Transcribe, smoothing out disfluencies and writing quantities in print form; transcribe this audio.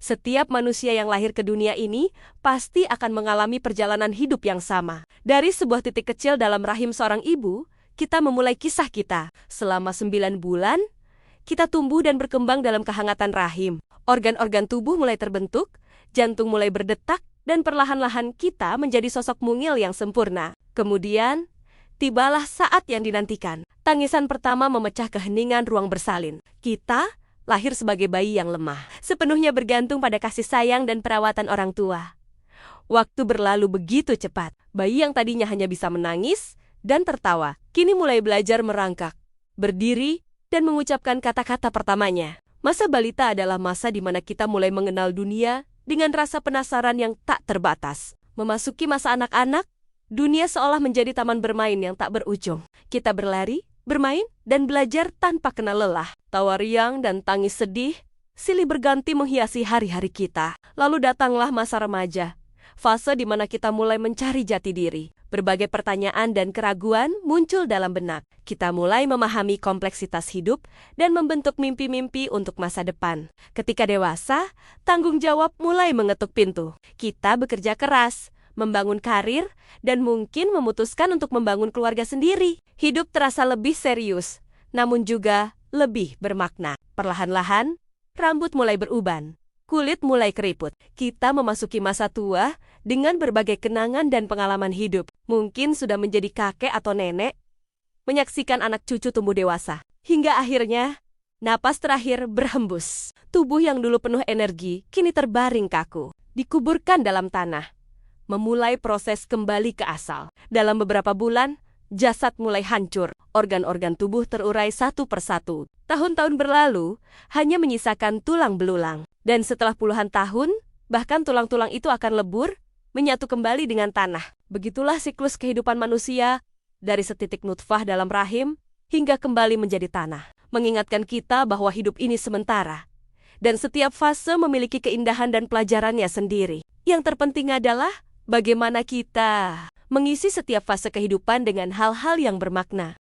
Setiap manusia yang lahir ke dunia ini pasti akan mengalami perjalanan hidup yang sama. Dari sebuah titik kecil dalam rahim seorang ibu, kita memulai kisah kita. Selama 9 bulan, kita tumbuh dan berkembang dalam kehangatan rahim. Organ-organ tubuh mulai terbentuk, jantung mulai berdetak, dan perlahan-lahan kita menjadi sosok mungil yang sempurna. Kemudian, tibalah saat yang dinantikan. Tangisan pertama memecah keheningan ruang bersalin. Kita lahir sebagai bayi yang lemah, sepenuhnya bergantung pada kasih sayang dan perawatan orang tua. Waktu berlalu begitu cepat. Bayi yang tadinya hanya bisa menangis dan tertawa, kini mulai belajar merangkak, berdiri, dan mengucapkan kata-kata pertamanya. Masa balita adalah masa di mana kita mulai mengenal dunia dengan rasa penasaran yang tak terbatas. Memasuki masa anak-anak, dunia seolah menjadi taman bermain yang tak berujung. Kita berlari, bermain, dan belajar tanpa kenal lelah. Tawa riang dan tangis sedih silih berganti menghiasi hari-hari kita. Lalu datanglah masa remaja, fase di mana kita mulai mencari jati diri. Berbagai pertanyaan dan keraguan muncul dalam benak. Kita mulai memahami kompleksitas hidup dan membentuk mimpi-mimpi untuk masa depan. Ketika dewasa, tanggung jawab mulai mengetuk pintu. Kita bekerja keras, membangun karir, dan mungkin memutuskan untuk membangun keluarga sendiri. Hidup terasa lebih serius, namun juga lebih bermakna. Perlahan-lahan, rambut mulai beruban, kulit mulai keriput. Kita memasuki masa tua dengan berbagai kenangan dan pengalaman hidup. Mungkin sudah menjadi kakek atau nenek, menyaksikan anak cucu tumbuh dewasa. Hingga akhirnya, napas terakhir berhembus. Tubuh yang dulu penuh energi, kini terbaring kaku, dikuburkan dalam tanah. Memulai proses kembali ke asal. Dalam beberapa bulan, jasad mulai hancur. Organ-organ tubuh terurai satu persatu. Tahun-tahun berlalu, hanya menyisakan tulang belulang. Dan setelah puluhan tahun, bahkan tulang-tulang itu akan lebur, menyatu kembali dengan tanah. Begitulah siklus kehidupan manusia, dari setitik nutfah dalam rahim, hingga kembali menjadi tanah. Mengingatkan kita bahwa hidup ini sementara. Dan setiap fase memiliki keindahan dan pelajarannya sendiri. Yang terpenting adalah bagaimana kita mengisi setiap fase kehidupan dengan hal-hal yang bermakna.